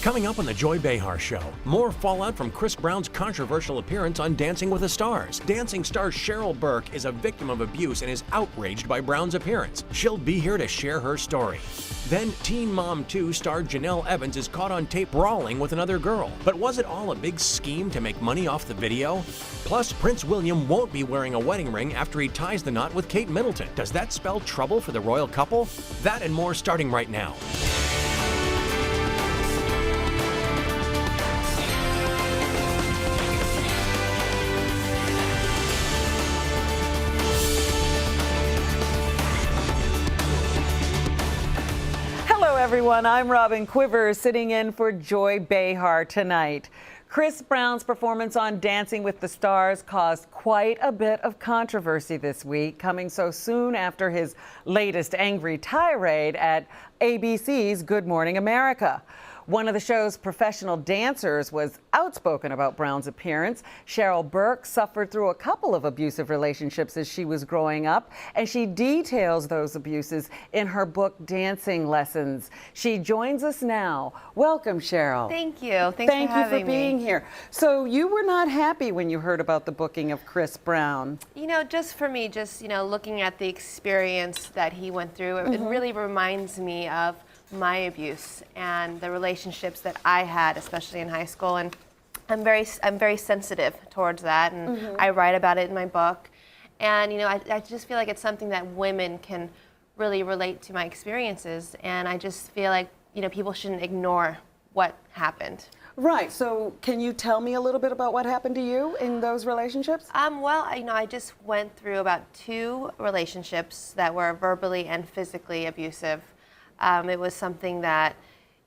Coming up on the Joy Behar Show, more fallout from Chris Brown's controversial appearance on Dancing with the Stars. Dancing star Cheryl Burke is a victim of abuse and is outraged by Brown's appearance. She'll be here to share her story. Then Teen Mom 2 star Janelle Evans is caught on tape brawling with another girl. But was it all a big scheme to make money off the video? Plus, Prince William won't be wearing a wedding ring after he ties the knot with Kate Middleton. Does that spell trouble for the royal couple? That and more starting right now. Everyone, I'm Robin Quivers, sitting in for Joy Behar tonight. Chris Brown's performance on Dancing with the Stars caused quite a bit of controversy this week, coming so soon after his latest angry tirade at ABC's Good Morning America. One of the show's professional dancers was outspoken about Brown's appearance. Cheryl Burke suffered through a couple of abusive relationships as she was growing up, and she details those abuses in her book, Dancing Lessons. She joins us now. Welcome, Cheryl. Thank you. Thank you for being here. So you were not happy when you heard about the booking of Chris Brown. You know, just for me, looking at the experience that he went through, it really reminds me of my abuse and the relationships that I had, especially in high school, and I'm very sensitive towards that, and I write about it in my book. And I just feel like it's something that women can really relate to my experiences, and I just feel like people shouldn't ignore what happened. Right. So can you tell me a little bit about what happened to you in those relationships? Well, I just went through about 2 relationships that were verbally and physically abusive. It was something that,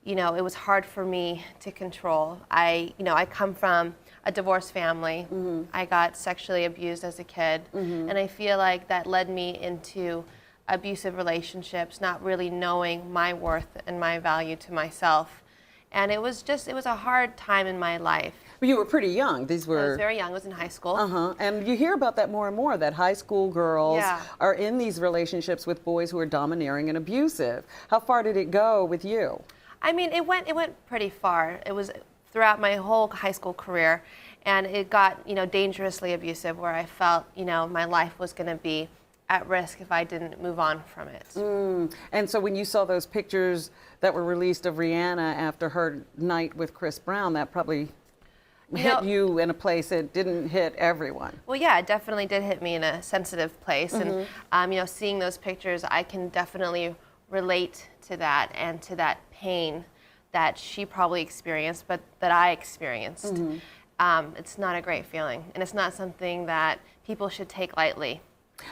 it was hard for me to control. I come from a divorced family. I got sexually abused as a kid, and I feel like that led me into abusive relationships, not really knowing my worth and my value to myself. And it was a hard time in my life. You were pretty young. I was very young. I was in high school. And you hear about that more and more, that high school girls are in these relationships with boys who are domineering and abusive. How far did it go with you? I mean, it went pretty far. It was throughout my whole high school career, and it got, dangerously abusive, where I felt, my life was going to be at risk if I didn't move on from it. And so when you saw those pictures that were released of Rihanna after her night with Chris Brown, that probably hit you in a place it didn't hit everyone. Well, yeah, it definitely did hit me in a sensitive place. And, seeing those pictures, I can definitely relate to that and to that pain that she probably experienced, but that I experienced. It's not a great feeling, and it's not something that people should take lightly.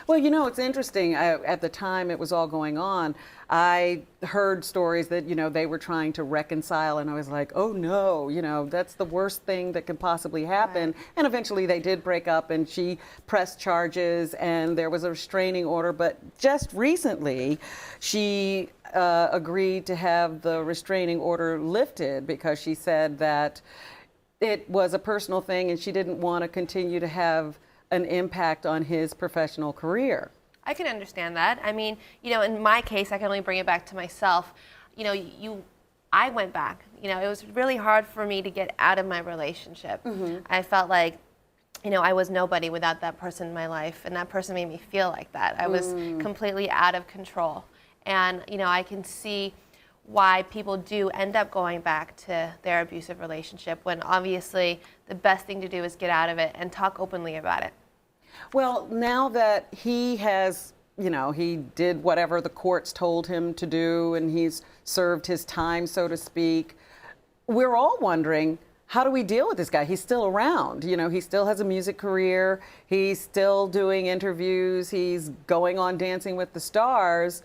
Well, it's interesting. At the time it was all going on, I heard stories that, they were trying to reconcile, and I was like, oh no, that's the worst thing that could possibly happen. Right. And eventually they did break up, and she pressed charges, and there was a restraining order. But just recently, she agreed to have the restraining order lifted because she said that it was a personal thing, and she didn't want to continue to have an impact on his professional career. I can understand that. I mean, in my case, I can only bring it back to myself. I went back. It was really hard for me to get out of my relationship. I felt like, I was nobody without that person in my life, and that person made me feel like that. I was completely out of control. And, I can see why people do end up going back to their abusive relationship, when obviously the best thing to do is get out of it and talk openly about it. Well, now that he has, he did whatever the courts told him to do, and he's served his time, so to speak, we're all wondering, how do we deal with this guy? He's still around. He still has a music career. He's still doing interviews. He's going on Dancing with the Stars.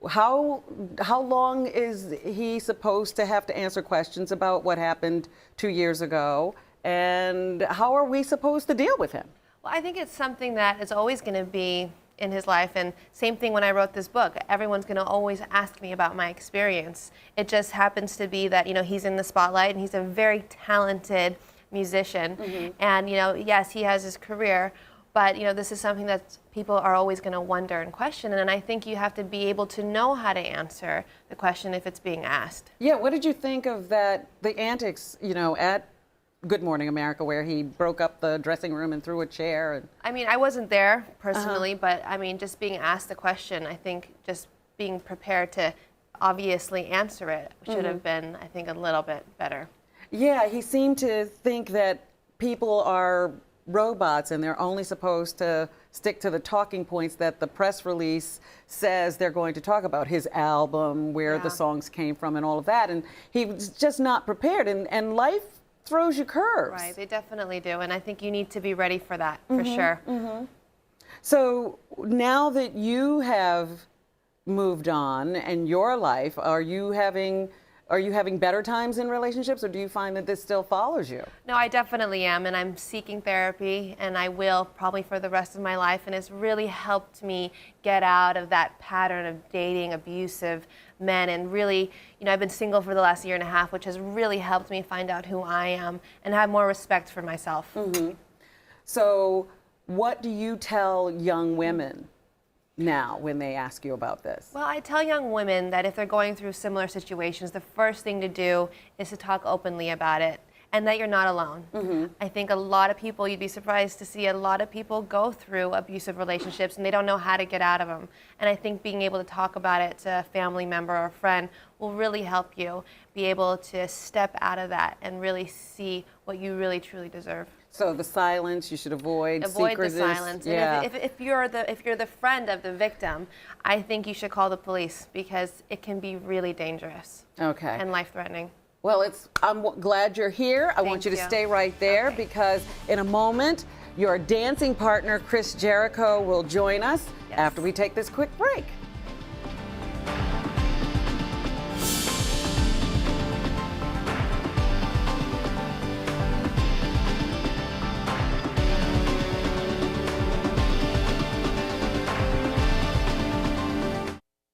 How long is he supposed to have to answer questions about what happened 2 years ago? And how are we supposed to deal with him? Well, I think it's something that is always going to be in his life. And same thing when I wrote this book. Everyone's going to always ask me about my experience. It just happens to be that, he's in the spotlight, and he's a very talented musician. And, yes, he has his career, But this is something that people are always going to wonder and question, and I think you have to be able to know how to answer the question if it's being asked. Yeah, what did you think of that, the antics, at Good Morning America, where he broke up the dressing room and threw a chair? And... I mean, I wasn't there personally, but I mean, just being asked the question, I think just being prepared to obviously answer it should have been, I think, a little bit better. Yeah, he seemed to think that people are robots and they're only supposed to stick to the talking points that the press release says they're going to talk about, his album, where the songs came from and all of that. And he was just not prepared, and life throws you curves. Right, they definitely do, and I think you need to be ready for that, for sure. So now that you have moved on in your life, are you having better times in relationships, or do you find that this still follows you? No, I definitely am, and I'm seeking therapy, and I will probably for the rest of my life, and it's really helped me get out of that pattern of dating abusive men, and really, I've been single for the last year and a half, which has really helped me find out who I am and have more respect for myself. So what do you tell young women now when they ask you about this? Well, I tell young women that if they're going through similar situations, the first thing to do is to talk openly about it, and that you're not alone. I think a lot of people, you'd be surprised to see a lot of people go through abusive relationships and they don't know how to get out of them. And I think being able to talk about it to a family member or a friend will really help you be able to step out of that and really see what you really truly deserve. So the silence you should avoid. Avoid the secrecy. silence. Yeah. And if you're the friend of the victim, I think you should call the police, because it can be really dangerous. Okay. And life-threatening. Well, I'm glad you're here. I want you to stay right there, because in a moment, your dancing partner, Chris Jericho, will join us after we take this quick break.